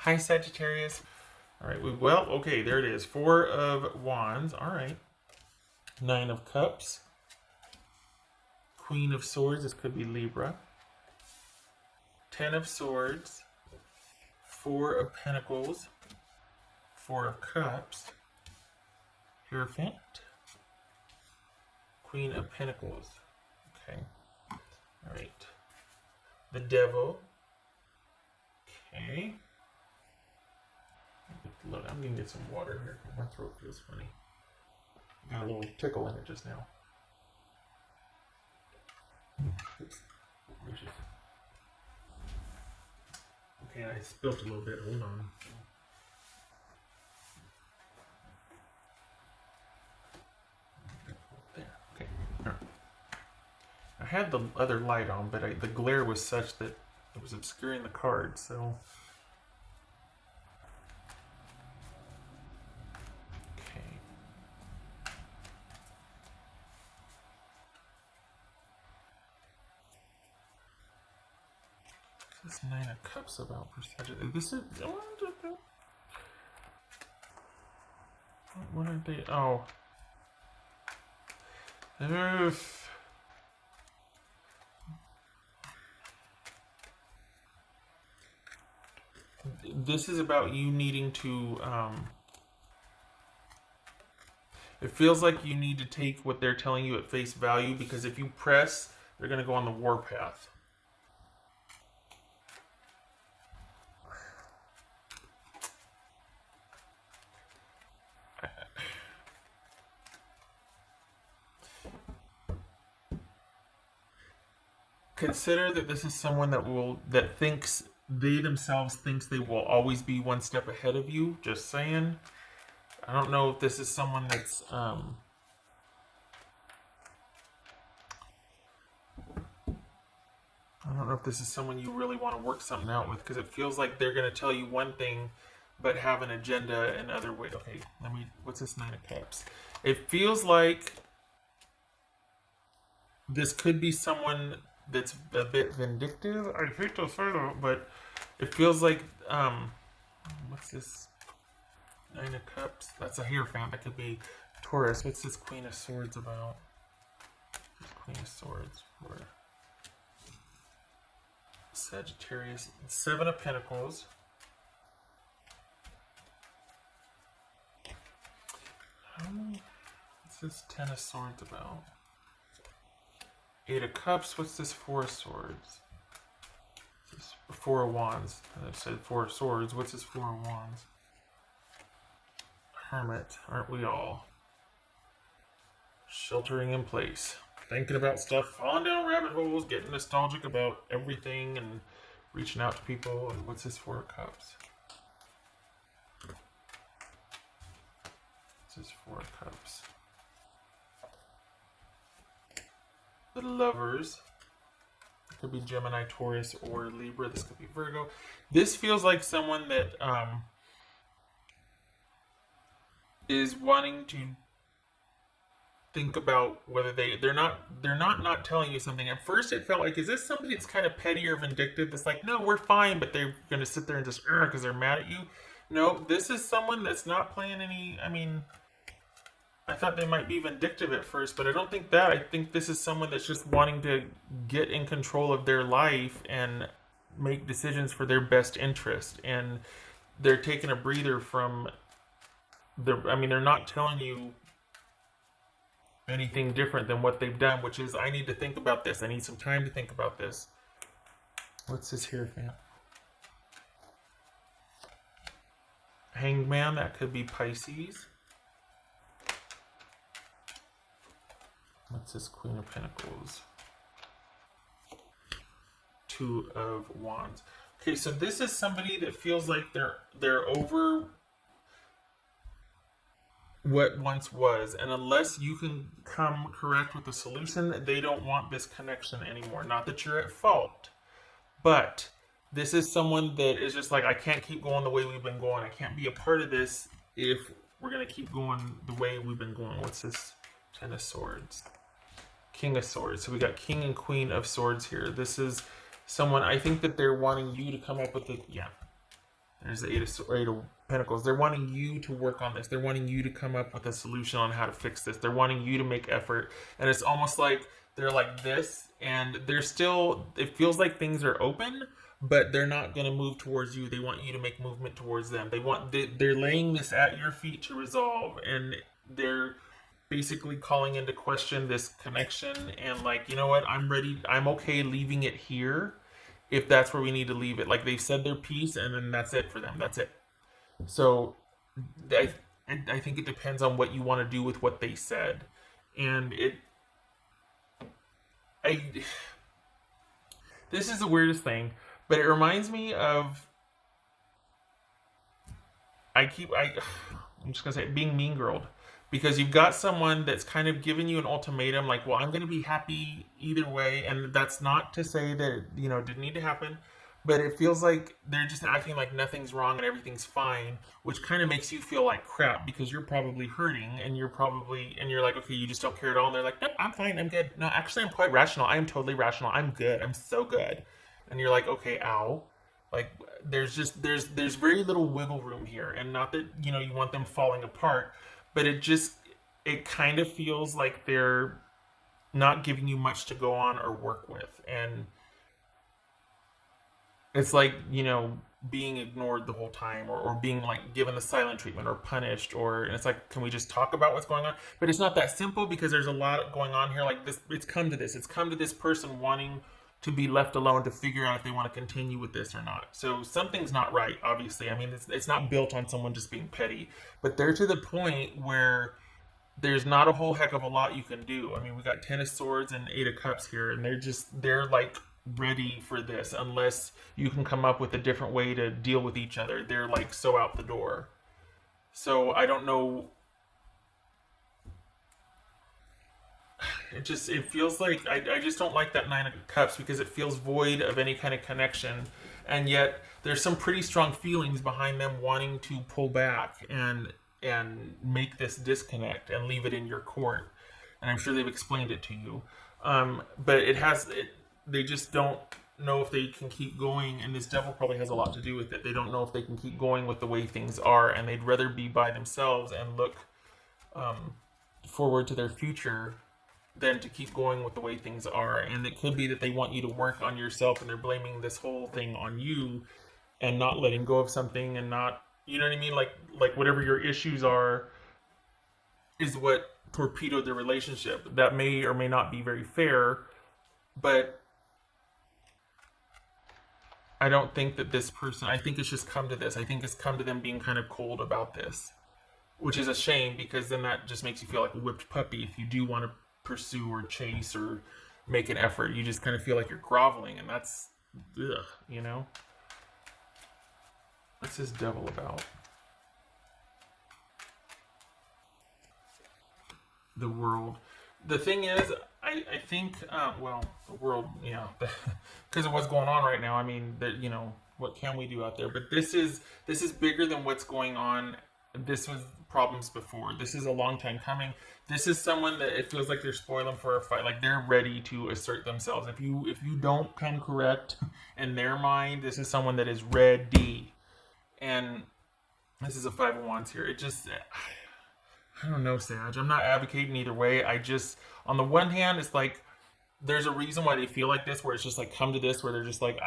Hi, Sagittarius. All right, well, okay, there it is. Four of Wands. All right. Nine of Cups. Queen of Swords. This could be Libra. Ten of Swords. Four of Pentacles. Four of Cups. Hierophant. Queen of Pentacles. Okay. All right. The Devil. Okay. Look, I'm gonna get some water here. My throat feels funny. Got a little tickle in it just now. Oops. Okay, I spilled a little bit. Hold on. There. Okay. All right. I had the other light on, but the glare was such that it was obscuring the card. So. This Nine of Cups about for Sagittarius. This is. What are they? Oh. Oof. This is about you needing to. It feels like you need to take what they're telling you at face value, because if you press, they're going to go on the war path. Consider that this is someone that thinks they themselves thinks they will always be one step ahead of you. Just saying. I don't know if this is someone that's I don't know if this is someone you really want to work something out with, because it feels like they're going to tell you one thing but have an agenda in other ways. Okay, what's this Nine of Cups? It feels like this could be someone that's a bit vindictive. I hate to say that, but it feels like what's this Nine of Cups? That's a Hierophant. That could be Taurus. What's this Queen of Swords about? This Queen of Swords for Sagittarius. Seven of Pentacles. What's this Ten of Swords about? Eight of Cups. What's this Four of Swords? This Four of Wands. I said Four of Swords. What's this Four of Wands? Hermit. Aren't we all? Sheltering in place. Thinking about stuff, falling down rabbit holes, getting nostalgic about everything, and reaching out to people. And what's this Four of Cups? What's this Four of Cups? The Lovers. It could be Gemini, Taurus, or Libra. This could be Virgo. This feels like someone that is wanting to think about whether they're not telling you something. At first it felt like, is this somebody that's kind of petty or vindictive, that's like, no, we're fine, but they're going to sit there and just because they're mad at you. No, this is someone that's not playing any. I thought they might be vindictive at first, but I don't think that. I think this is someone that's just wanting to get in control of their life and make decisions for their best interest, and they're taking a breather from they're not telling you anything different than what they've done, which is, I need to think about this. I need some time to think about this. What's this here, fam? Hanged Man. That could be Pisces. What's this Queen of Pentacles? Two of Wands. Okay, so this is somebody that feels like they're over what once was, and unless you can come correct with a solution, they don't want this connection anymore. Not that you're at fault, but this is someone that is just like, I can't keep going the way we've been going. I can't be a part of this if we're going to keep going the way we've been going. What's this? Ten of Swords. King of Swords. So we got King and Queen of Swords here. This is someone, I think that they're wanting you to come up with There's the Eight of Pentacles. They're wanting you to work on this. They're wanting you to come up with a solution on how to fix this. They're wanting you to make effort. And it's almost like they're like this, and they're still, it feels like things are open, but they're not going to move towards you. They want you to make movement towards them. They're laying this at your feet to resolve, and they're basically calling into question this connection, and like, you know what, I'm ready, I'm okay leaving it here if that's where we need to leave it. Like, they've said their piece, and then that's it for them. That's it. So I, I think it depends on what you want to do with what they said. And I, this is the weirdest thing, but it reminds me of, I'm just gonna say it, being mean girled, because you've got someone that's kind of giving you an ultimatum, like, well, I'm gonna be happy either way, and that's not to say that it didn't need to happen, but it feels like they're just acting like nothing's wrong and everything's fine, which kind of makes you feel like crap because you're probably hurting, and you're like, okay, you just don't care at all, and they're like, nope, I'm fine, I'm good. No, actually, I'm quite rational. I am totally rational. I'm good. I'm so good. And you're like, okay, ow. Like, there's very little wiggle room here, and not that you want them falling apart, but it kind of feels like they're not giving you much to go on or work with, and it's like, being ignored the whole time, or being like given the silent treatment or punished, and it's like, can we just talk about what's going on? But it's not that simple, because there's a lot going on here. Like, this, it's come to this person wanting to be left alone to figure out if they want to continue with this or not. So something's not right, obviously. I mean, it's not built on someone just being petty, but they're to the point where there's not a whole heck of a lot you can do. I mean, we got Ten of Swords and Eight of Cups here, and they're like ready for this, unless you can come up with a different way to deal with each other. They're like so out the door. So I don't know. It feels like, I just don't like that Nine of Cups, because it feels void of any kind of connection, and yet there's some pretty strong feelings behind them wanting to pull back and make this disconnect and leave it in your court. And I'm sure they've explained it to you, but they just don't know if they can keep going, and this devil probably has a lot to do with it. They don't know if they can keep going with the way things are, and they'd rather be by themselves and look forward to their future than to keep going with the way things are. And it could be that they want you to work on yourself, and they're blaming this whole thing on you, and not letting go of something, and not, you know what I mean, like whatever your issues are is what torpedoed the relationship. That may or may not be very fair, but I don't think that this person, I think it's just come to this. I think it's come to them being kind of cold about this, which is a shame, because then that just makes you feel like a whipped puppy. If you do want to pursue or chase or make an effort, you just kind of feel like you're groveling, and that's, ugh. What's this devil about? The World. The thing is, I think, well, the world, because of what's going on right now. I mean, what can we do out there? But this is bigger than what's going on. This was problems before. This is a long time coming. This is someone that it feels like they're spoiling for a fight. Like, they're ready to assert themselves. If you don't come correct in their mind, this is someone that is ready. And this is a Five of Wands here. It just, I don't know, Sag. I'm not advocating either way. On the one hand, it's like, there's a reason why they feel like this, where it's just like come to this, where they're just like,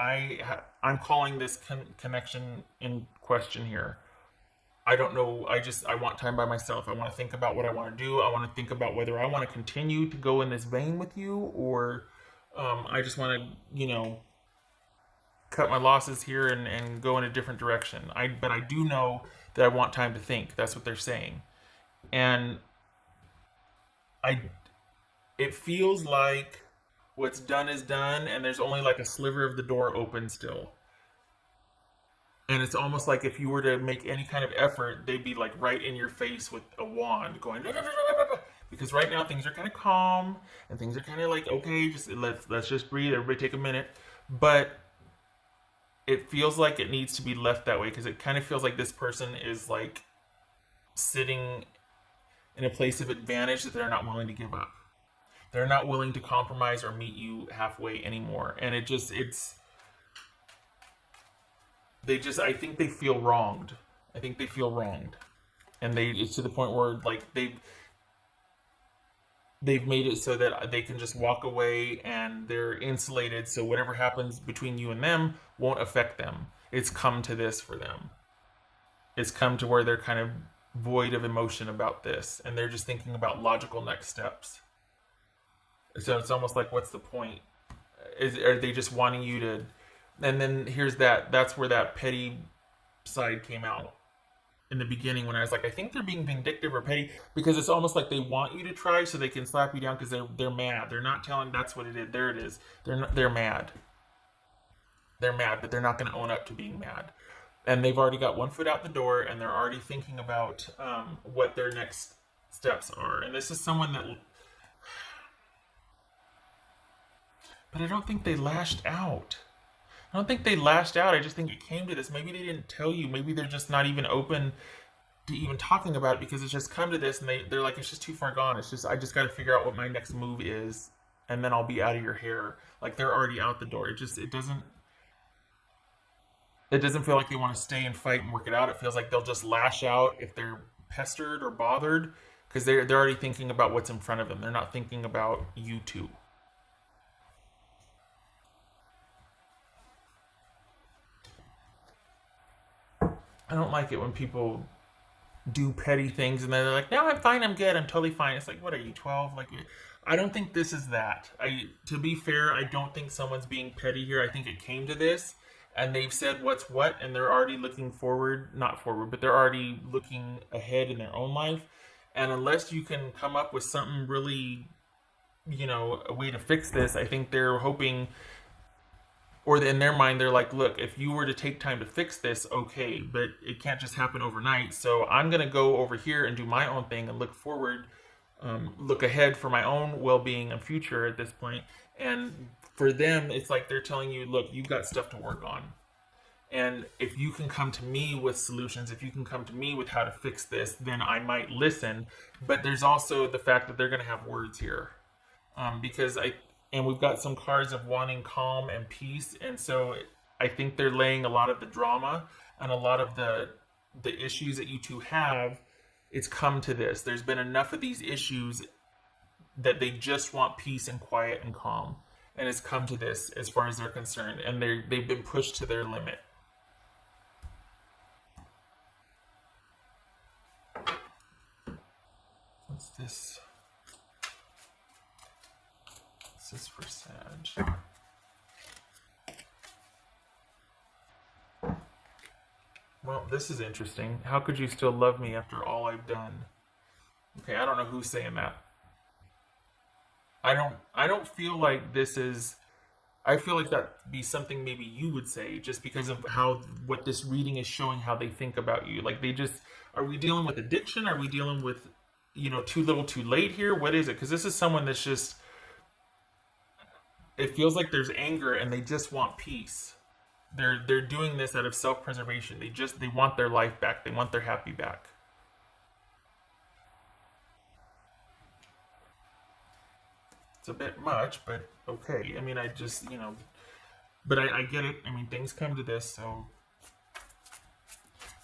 I'm calling this connection in question here. I don't know. I want time by myself. I want to think about what I want to do. I want to think about whether I want to continue to go in this vein with you, or I just want to, cut my losses here and go in a different direction. But I do know that I want time to think. That's what they're saying. And it feels like what's done is done, and there's only like a sliver of the door open still. And it's almost like if you were to make any kind of effort, they'd be like right in your face with a wand going, because right now things are kind of calm, and things are kind of like, okay, just let's just breathe, everybody take a minute. But it feels like it needs to be left that way, because it kind of feels like this person is like sitting in a place of advantage that they're not willing to give up. They're not willing to compromise or meet you halfway anymore. And I think they feel wronged. I think they feel wronged. And it's to the point where like they've made it so that they can just walk away and they're insulated, so whatever happens between you and them won't affect them. It's come to this for them. It's come to where they're kind of void of emotion about this, and they're just thinking about logical next steps. So it's almost like, what's the point? Are they just wanting you to? And then here's that's where that petty side came out in the beginning, when I was like, I think they're being vindictive or petty, because it's almost like they want you to try so they can slap you down, because they're mad. They're not telling, that's what it is. There it is. They're mad. They're mad, but they're not going to own up to being mad. And they've already got one foot out the door, and they're already thinking about what their next steps are. And this is someone that, but I don't think they lashed out. I don't think they lashed out. I just think it came to this. Maybe they didn't tell you. Maybe they're just not even open to even talking about it, because it's just come to this, and they're like, it's just too far gone. It's just, I just got to figure out what my next move is, and then I'll be out of your hair. Like, they're already out the door. It doesn't feel like they want to stay and fight and work it out. It feels like they'll just lash out if they're pestered or bothered, because they're already thinking about what's in front of them. They're not thinking about you two. I don't like it when people do petty things and they're like, no, I'm fine, I'm good, I'm totally fine. It's like, what are you, 12? Like, I don't think this is that. To be fair, I don't think someone's being petty here. I think it came to this, and they've said what's what, and they're already looking forward, not forward, but they're already looking ahead in their own life. And unless you can come up with something really, a way to fix this, I think they're hoping, or in their mind, they're like, look, if you were to take time to fix this, okay, but it can't just happen overnight. So I'm going to go over here and do my own thing and look forward, look ahead for my own well-being and future at this point. And for them, it's like they're telling you, look, you've got stuff to work on. And if you can come to me with solutions, if you can come to me with how to fix this, then I might listen. But there's also the fact that they're going to have words here. And we've got some cards of wanting calm and peace, and so I think they're laying a lot of the drama and a lot of the issues that you two have. It's come to this. There's been enough of these issues that they just want peace and quiet and calm, and it's come to this as far as they're concerned, and they've been pushed to their limit. What's this? This is for Sag. Well, this is interesting. How could you still love me after all I've done? Okay, I don't know who's saying that. I don't feel like this is, I feel like that'd be something maybe you would say, just because of what this reading is showing, how they think about you. Like, are we dealing with addiction? Are we dealing with, too little too late here? What is it? Because this is someone that's just, it feels like there's anger and they just want peace. They're doing this out of self-preservation. They want their life back. They want their happy back. It's a bit much, but okay. I mean, I just, but I get it. I mean, things come to this, so.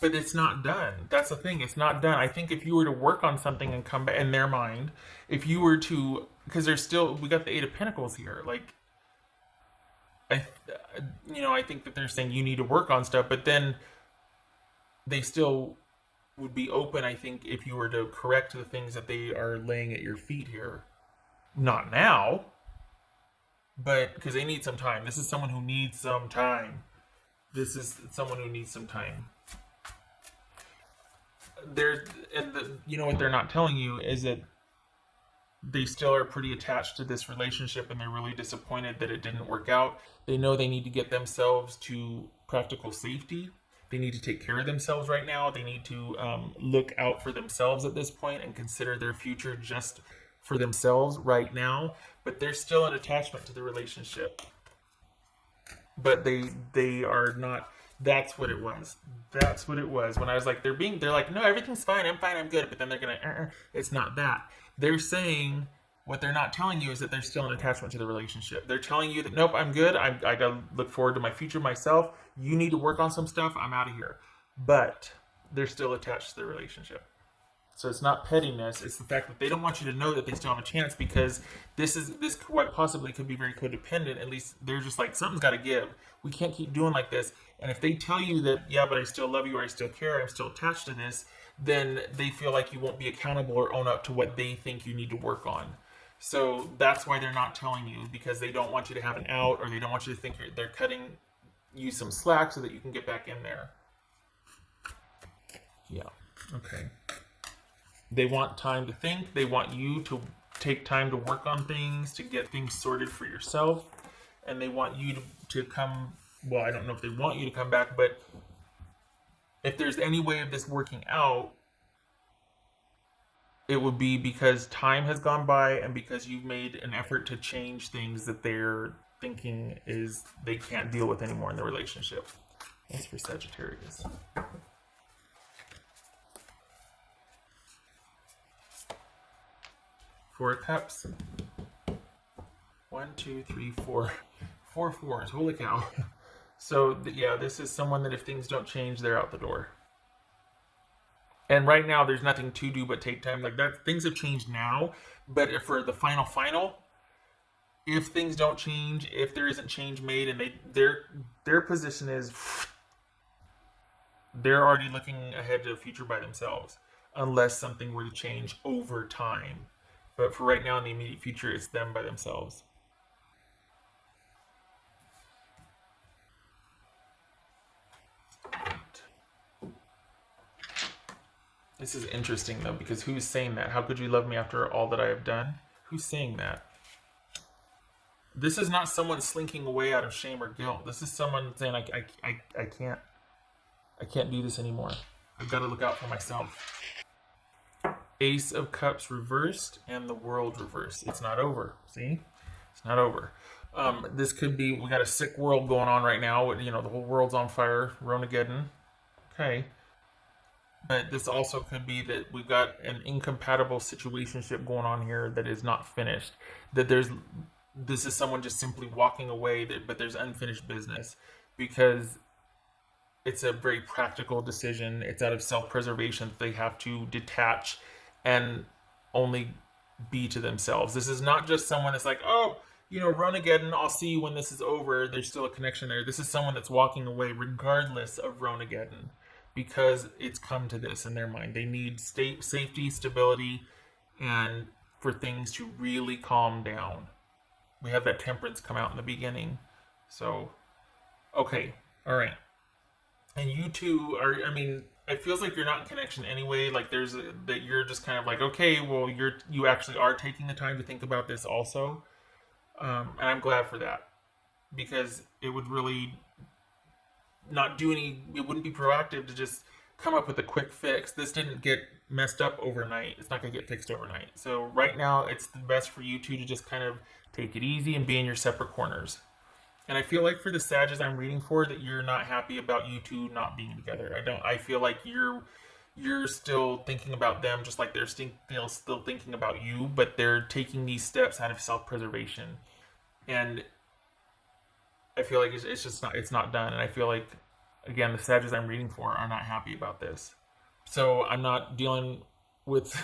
But it's not done. That's the thing. It's not done. I think if you were to work on something and come back, in their mind, if you were to, because we got the Eight of Pentacles here. Like, I think that they're saying you need to work on stuff, but then they still would be open, I think, if you were to correct the things that they are laying at your feet here. Not now, but because they need some time. This is someone who needs some time. This is someone who needs some time. What they're not telling you is that they still are pretty attached to this relationship, and they're really disappointed that it didn't work out. They know they need to get themselves to practical safety. They need to take care of themselves right now. They need to look out for themselves at this point and consider their future just for themselves right now. But there's still an attachment to the relationship. But they are not. That's what it was. That's what it was. When I was like, they're like, no, everything's fine. I'm fine. I'm good. But then they're gonna. It's not that. They're saying, What they're not telling you is that there's still an attachment to the relationship. They're telling you that, nope, I'm good. I gotta look forward to my future myself. You need to work on some stuff. I'm out of here. But they're still attached to the relationship. So it's not pettiness. It's the fact that they don't want you to know that they still have a chance, because this quite possibly could be very codependent. At least they're just like, something's got to give. We can't keep doing like this. And if they tell you that, yeah, but I still love you, or I still care, I'm still attached to this, then they feel like you won't be accountable or own up to what they think you need to work on. So that's why they're not telling you, because they don't want you to have an out, or they don't want you to think they're cutting you some slack so that you can get back in there. Yeah. Okay. They want time to think. They want you to take time to work on things, to get things sorted for yourself. And they want you to come, well, I don't know if they want you to come back, but if there's any way of this working out, it would be because time has gone by and because you've made an effort to change things that they're thinking is they can't deal with anymore in the relationship. That's for Sagittarius. Four of Cups. 1, 2, 3, 4. 4 fours. Holy cow. So, yeah, this is someone that if things don't change, they're out the door. And right now, there's nothing to do but take time. Like that, things have changed now. But if for the final, if things don't change, if there isn't change made, and their position is they're already looking ahead to the future by themselves, unless something were to change over time. But for right now, in the immediate future, it's them by themselves. This is interesting, though, because who's saying that? How could you love me after all that I have done? Who's saying that? This is not someone slinking away out of shame or guilt. This is someone saying, I can't do this anymore. I've got to look out for myself. Ace of Cups reversed and the World reversed. It's not over. See? It's not over. This could be, we got a sick world going on right now. You know, the whole world's on fire. Ronageddon. Okay. But this also could be that we've got an incompatible situationship going on here that is not finished. That this is someone just simply walking away, but there's unfinished business. Because it's a very practical decision. It's out of self-preservation. They have to detach and only be to themselves. This is not just someone that's like, oh, you know, Ronageddon, I'll see you when this is over. There's still a connection there. This is someone that's walking away regardless of Ronageddon, because it's come to this in their mind. They need safety, stability, and for things to really calm down. We have that Temperance come out in the beginning. So, okay, all right. And you two are, I mean, it feels like you're not in connection anyway. Like that you're just kind of like, okay, well, you actually are taking the time to think about this also. And I'm glad for that, because it would really not do it wouldn't be proactive to just come up with a quick fix. This didn't get messed up overnight. It's not going to get fixed overnight. So right now, it's the best for you two to just kind of take it easy and be in your separate corners. And I feel like for the Sages I'm reading for, that you're not happy about you two not being together. I feel like you're still thinking about them just like they're still thinking about you, but they're taking these steps out of self-preservation. And I feel like it's not done. And I feel like, again, the Sages I'm reading for are not happy about this. So I'm not dealing with...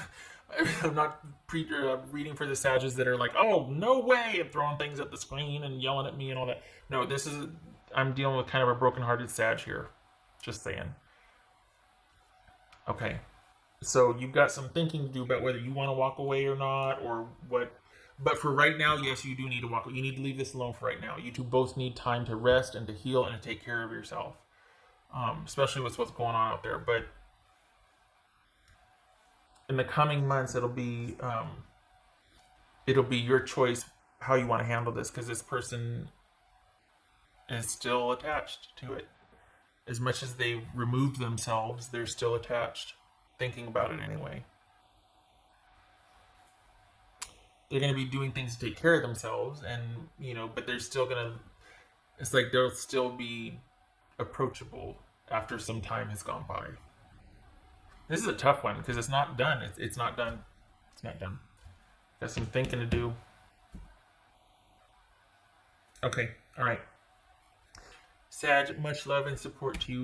I'm not reading for the Sages that are like, oh, no way, and throwing things at the screen and yelling at me and all that. No, I'm dealing with kind of a broken-hearted Sag here. Just saying. Okay. So you've got some thinking to do about whether you want to walk away or not, or what. But for right now, yes, you do need to walk away. You need to leave this alone for right now. You two both need time to rest and to heal and to take care of yourself. Especially with what's going on out there. But in the coming months, it'll be your choice how you want to handle this, because this person is still attached to it. As much as they've removed themselves, they're still attached, thinking about it anyway. They're going to be doing things to take care of themselves, and but they're still going to. It's like they'll still be approachable after some time has gone by. This is a tough one because it's not done. It's not done. It's not done. Got some thinking to do. Okay, all right. Sag, much love and support to you.